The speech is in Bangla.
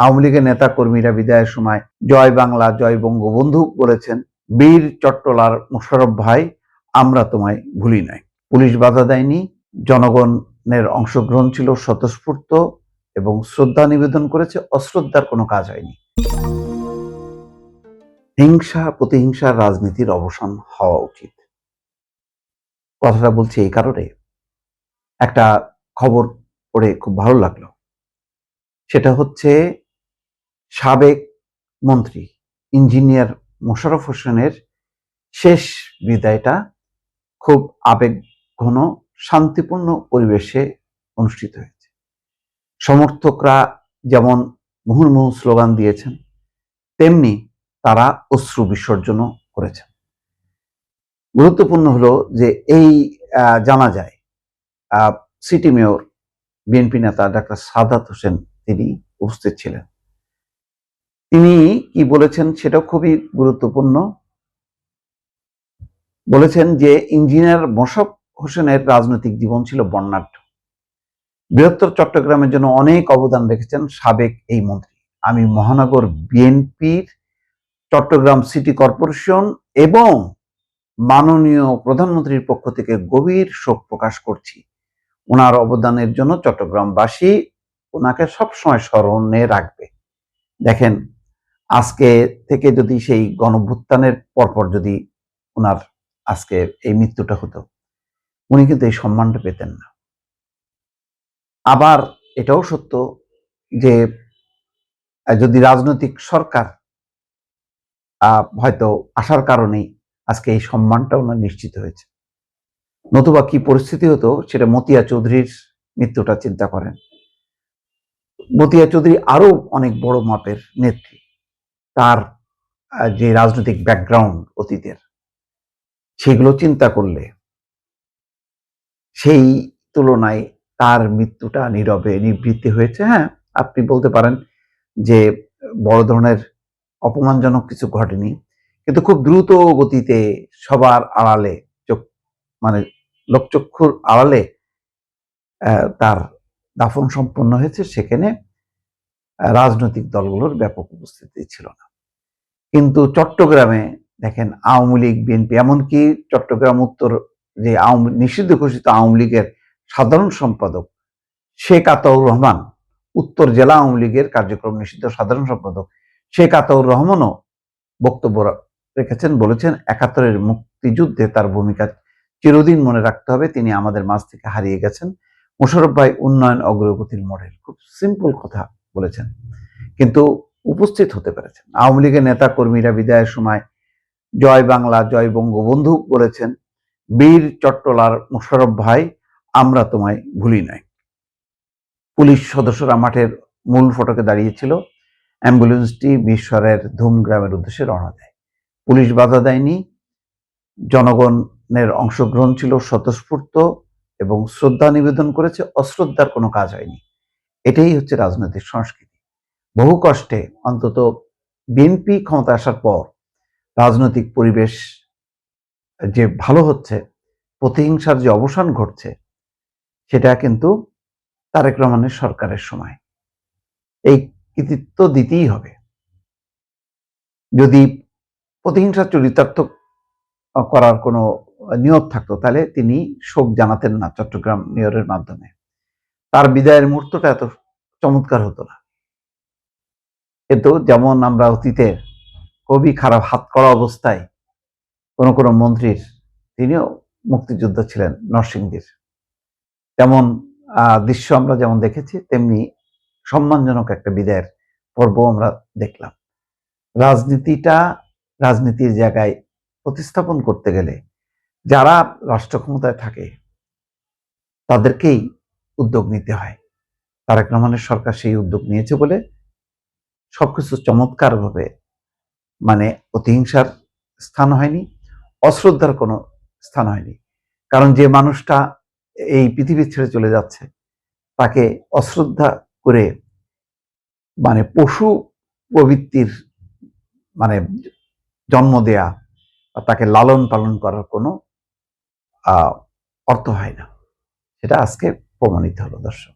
আওয়ামী লীগের নেতা কর্মীরা বিদায়ের সময় জয় বাংলা জয় বঙ্গবন্ধু বলেছেন। বীর চট্টলার মোশাররফ ভাই, আমরা তোমায় ভুলি নাই। পুলিশ বাধা দেয়নি, জনগণের অংশগ্রহণ ছিল স্বতঃস্ফূর্ত এবং শ্রদ্ধা নিবেদন করেছে, অশ্রদ্ধার কোনো কাজ হয়নি। হিংসা প্রতিহিংসার রাজনীতির অবসান হওয়া উচিত। কথাটা বলছি এই কারণে, একটা খবর পড়ে খুব ভালো লাগলো। সেটা হচ্ছে সাবেক মন্ত্রী ইঞ্জিনিয়ার মোশাররফ হোসেনের শেষ বিদায়টা খুব আবেগঘন শান্তিপূর্ণ পরিবেশে অনুষ্ঠিত হয়েছে। সমর্থকরা যেমন মুহুর্মুহু স্লোগান দিয়েছেন, তেমনি তারা অশ্রু বিসর্জনও করেছেন। গুরুত্বপূর্ণ হলো যে এই জানাজায় সিটি মেয়র বিএনপি নেতা ডাক্তার সাদাত হোসেন তিনি উপস্থিত ছিলেন। তিনি কি বলেছেন সেটাও খুবই গুরুত্বপূর্ণ। বলেছেন যে ইঞ্জিনিয়ার মোশাররফ হোসেনের রাজনৈতিক জীবন ছিল বর্ণাঢ্য। বৃহত্তর চট্টগ্রামের জন্য অনেক অবদান রেখেছেন সাবেক এই মন্ত্রী। আমি মহানগর বিএনপির, চট্টগ্রাম সিটি কর্পোরেশন এবং মাননীয় প্রধানমন্ত্রীর পক্ষ থেকে গভীর শোক প্রকাশ করছি। ওনার অবদানের জন্য চট্টগ্রামবাসী ওনাকে সবসময় স্মরণে রাখবে। দেখেন, আজকে থেকে যদি সেই গণঅভ্যুত্থানের পরপর যদি ওনার আজকে এই মৃত্যুটা হতো, উনি কিন্তু এই সম্মানটা পেতেন না। আবার এটাও সত্য যে যদি রাজনৈতিক সরকার হয়তো আসার কারণেই আজকে এই সম্মানটা ওনার নিশ্চিত হয়েছে, নতুবা কি পরিস্থিতি হতো সেটা মতিয়া চৌধুরীর মৃত্যুটা চিন্তা করেন। মতিয়া চৌধুরী আরো অনেক বড় মাপের নেত্রী, তার যে রাজনৈতিক ব্যাকগ্রাউন্ড অতীতের, সেগুলো চিন্তা করলে সেই তুলনায় তার মৃত্যুটা নীরবে নিবৃত্তি হয়েছে। হ্যাঁ, আপনি বলতে পারেন যে বড় ধরনের অপমানজনক কিছু ঘটেনি, কিন্তু খুব দ্রুত গতিতে সবার আড়ালে, মানে লোকচক্ষুর আড়ালে তার দাফন সম্পন্ন হয়েছে। সেখানে রাজনৈতিক দলগুলোর ব্যাপক উপস্থিতি ছিল না। কিন্তু চট্টগ্রামে দেখেন, আওয়ামী লীগ বিএনপি, এমনকি চট্টগ্রাম উত্তর যে নিষিদ্ধ ঘোষিত আওয়ামী লীগের সাধারণ সম্পাদক শেখ আতাউর রহমান, উত্তর জেলা আওয়ামী লীগের কার্যক্রম নিষিদ্ধ সাধারণ সম্পাদক শেখ আতাউর রহমানও বক্তব্য রেখেছেন, বলেছেন ৭১-এর মুক্তিযুদ্ধে তার ভূমিকা চিরদিন মনে রাখতে হবে। তিনি আমাদের মাঝ থেকে হারিয়ে গেছেন। মোশাররফ ভাই উন্নয়ন অগ্রগতির মডেল। খুব সিম্পল কথা বলেছেন, কিন্তু উপস্থিত হতে পেরেছেন। আওয়ামী লীগের নেতা কর্মীরা বিদায়ের সময় জয় বাংলা জয় বঙ্গবন্ধু বলেছেন। বীর চট্টলার মোশাররফ ভাই, আমরা তোমায় ভুলি নাই। পুলিশ সদস্যরা মাঠের মূল ফটকে দাঁড়িয়েছিল। অ্যাম্বুলেন্সটি মিরসরাইয়ের ধুম গ্রামের উদ্দেশ্যে রওনা দেয়। পুলিশ বাধা দেয়নি, জনগণের অংশগ্রহণ ছিল স্বতঃস্ফূর্ত এবং শ্রদ্ধা নিবেদন করেছে, অশ্রদ্ধার কোনো কাজ হয়নি। এটাই হচ্ছে রাজনৈতিক সংস্কৃতি। বহু কষ্টে অন্তত বিএনপি ক্ষমতা আসার পর রাজনৈতিক পরিবেশ যে ভালো হচ্ছে, প্রতিহিংসার যে অবসান ঘটছে, সেটা কিন্তু তারেক রহমানের সরকারের সময়। এই কৃতিত্ব দিতেই হবে। যদি প্রতিহিংসা চরিতার্থ করার কোনো নিয়ত থাকতো, তাহলে তিনি শোক জানাতেন না চট্টগ্রাম মেয়রের মাধ্যমে। তার বিদায়ের মুহূর্তটা এত চমৎকার হতো না। কিন্তু যেমন আমরা অতীতে খুবই খারাপ হাত করা অবস্থায় কোনো মন্ত্রীর, তিনিও মুক্তিযোদ্ধা ছিলেন নরসিংদীর, তেমন দৃশ্য আমরা যেমন দেখেছি, তেমনি সম্মানজনক একটা বিদায়ের পর্ব আমরা দেখলাম। রাজনীতির জায়গায় প্রতিস্থাপন করতে গেলে যারা রাষ্ট্র ক্ষমতায় থাকে তাদেরকেই উদ্যোগ নিতে হয়। তারেক রহমানের সরকার সেই উদ্যোগ নিয়েছে বলে সবকিছু চমৎকারভাবে, মানে প্রতিহিংসার স্থান হয়নি, অশ্রদ্ধার কোনো স্থান হয়নি। কারণ যে মানুষটা এই পৃথিবী ছেড়ে চলে যাচ্ছে, তাকে অশ্রদ্ধা করে, মানে পশু প্রবৃত্তির মানে জন্ম দেয়া বা তাকে লালন পালন করার কোনো অর্থ হয় না। সেটা আজকে প্রমাণিত হলো দর্শক।